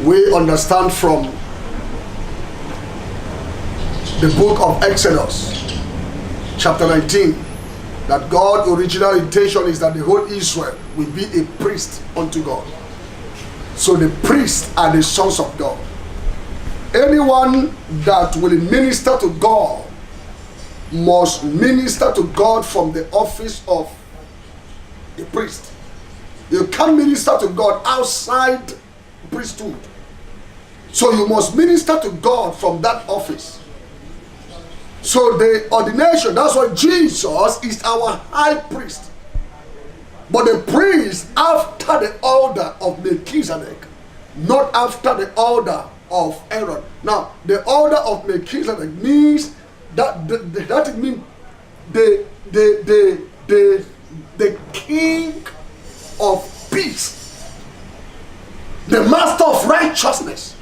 We understand from the book of Exodus, chapter 19, that God's original intention is that the whole Israel will be a priest unto God. So the priests are the sons of God. Anyone that will minister to God must minister to God from the office of a priest. You can't minister to God outside priesthood. So you must minister to God from that office. So the ordination, that's why Jesus is our high priest. But the priest after the order of Melchizedek, not after the order of Aaron. Now, the order of Melchizedek means that it means the king of peace, the master of righteousness.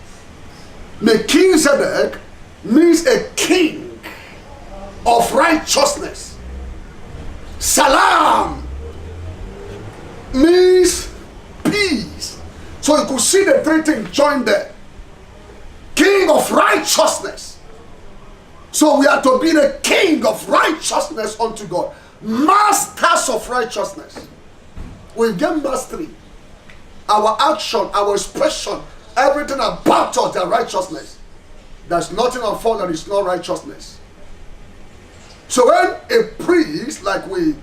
Melchizedek means a king of righteousness. Salam means peace. So you could see the three things joined there. King of righteousness. So we are to be the king of righteousness unto God. Masters of righteousness. We get mastery. Our action, our expression, everything about us, their righteousness. There's nothing of all that is not righteousness. So when a priest, like we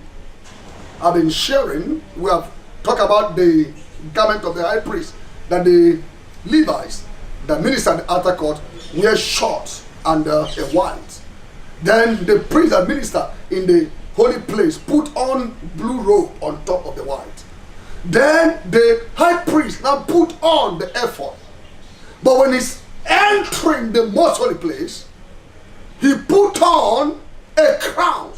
have been sharing, we have talked about the garment of the high priest, that the Levites, the minister in the outer court, wear short and a white. Then the priest and minister in the holy place put on blue robe on top of the white. Then the high priest now put on the ephod. But when he's entering the most holy place, he put on a crown.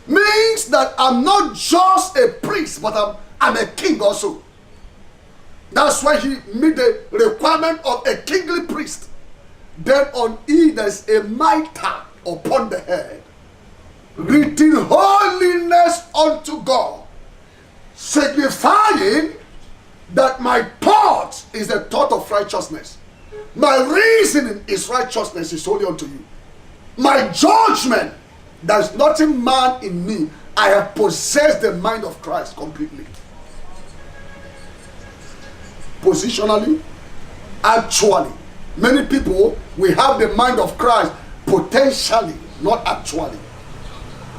Means that I'm not just a priest, but I'm a king also. That's why he made the requirement of a kingly priest. Then on it there's a mitre upon the head, written holiness unto God, signifying that my thought is the thought of righteousness. My reasoning is righteousness is holy unto you. My judgment, there's nothing man in me. I have possessed the mind of Christ completely. Positionally, actually, many people, we have the mind of Christ potentially, not actually.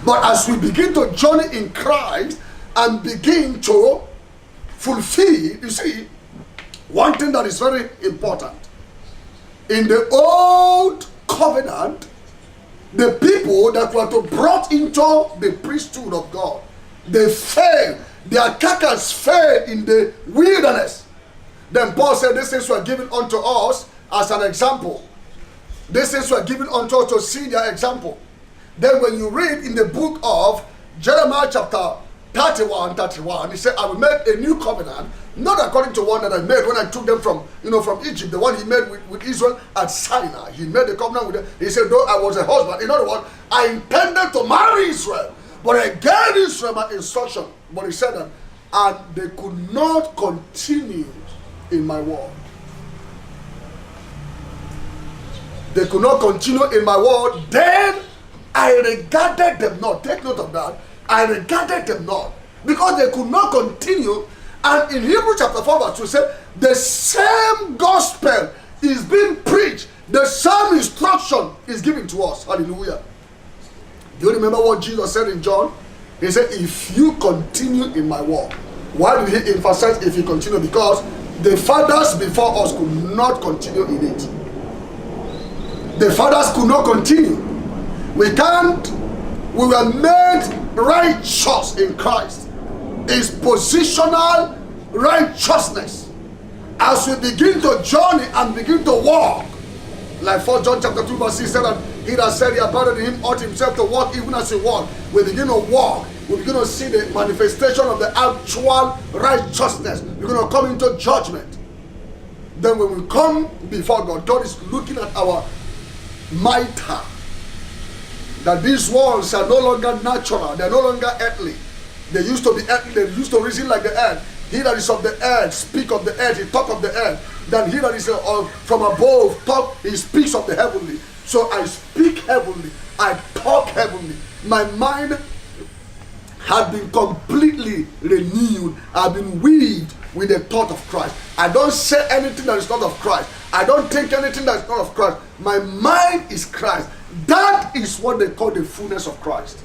But as we begin to journey in Christ and begin to fulfill, you see, one thing that is very important. In the old covenant, the people that were to brought into the priesthood of God, they fell. Their carcass fell in the wilderness. Then Paul said, these things were given unto us as an example. These things were given unto us to see their example. Then when you read in the book of Jeremiah chapter 31, he said, I will make a new covenant, not according to one that I made when I took them from Egypt, the one he made with Israel at Sinai. He made the covenant with them. He said, though I was a husband, in other words, I intended to marry Israel, but I gave Israel my instruction. But he said that, and they could not continue in my word. They could not continue in my word. Then I regarded them not. Take note of that. I regarded them not, because they could not continue. And in Hebrews chapter 4 verse 2 said, the same gospel is being preached, the same instruction is given to us. Hallelujah. Do you remember what Jesus said in John? He said, if you continue in my word. Why did he emphasize if you continue? Because the fathers before us could not continue in it. The fathers could not continue. We were made righteous in Christ. Is positional righteousness. As we begin to journey and begin to walk, like 4 John chapter 2 verse 6 said that He that said he abandoned him ought himself to walk even as he walked. We begin to walk. We begin to see the manifestation of the actual righteousness. We're going to come into judgment. Then when we come before God, God is looking at our mitre. That these walls are no longer natural. They're no longer earthly. They used to be earthly. They used to reason like the earth. He that is of the earth speak of the earth. He talk of the earth. Then he that is from above talk. He speaks of the heavenly. So I speak heavenly. I talk heavenly. My mind has been completely renewed. I've been weaved with the thought of Christ. I don't say anything that is not of Christ. I don't think anything that is not of Christ. My mind is Christ. That is what they call the fullness of Christ.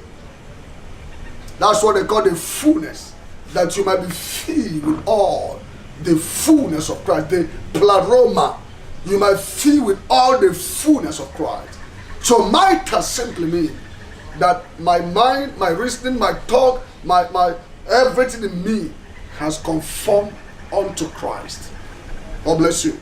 That's what they call the fullness. That you might be filled with all the fullness of Christ. The pleroma. You might fill with all the fullness of Christ. So mitre simply means that my mind, my reasoning, my talk, my everything in me has conformed unto Christ. God bless you.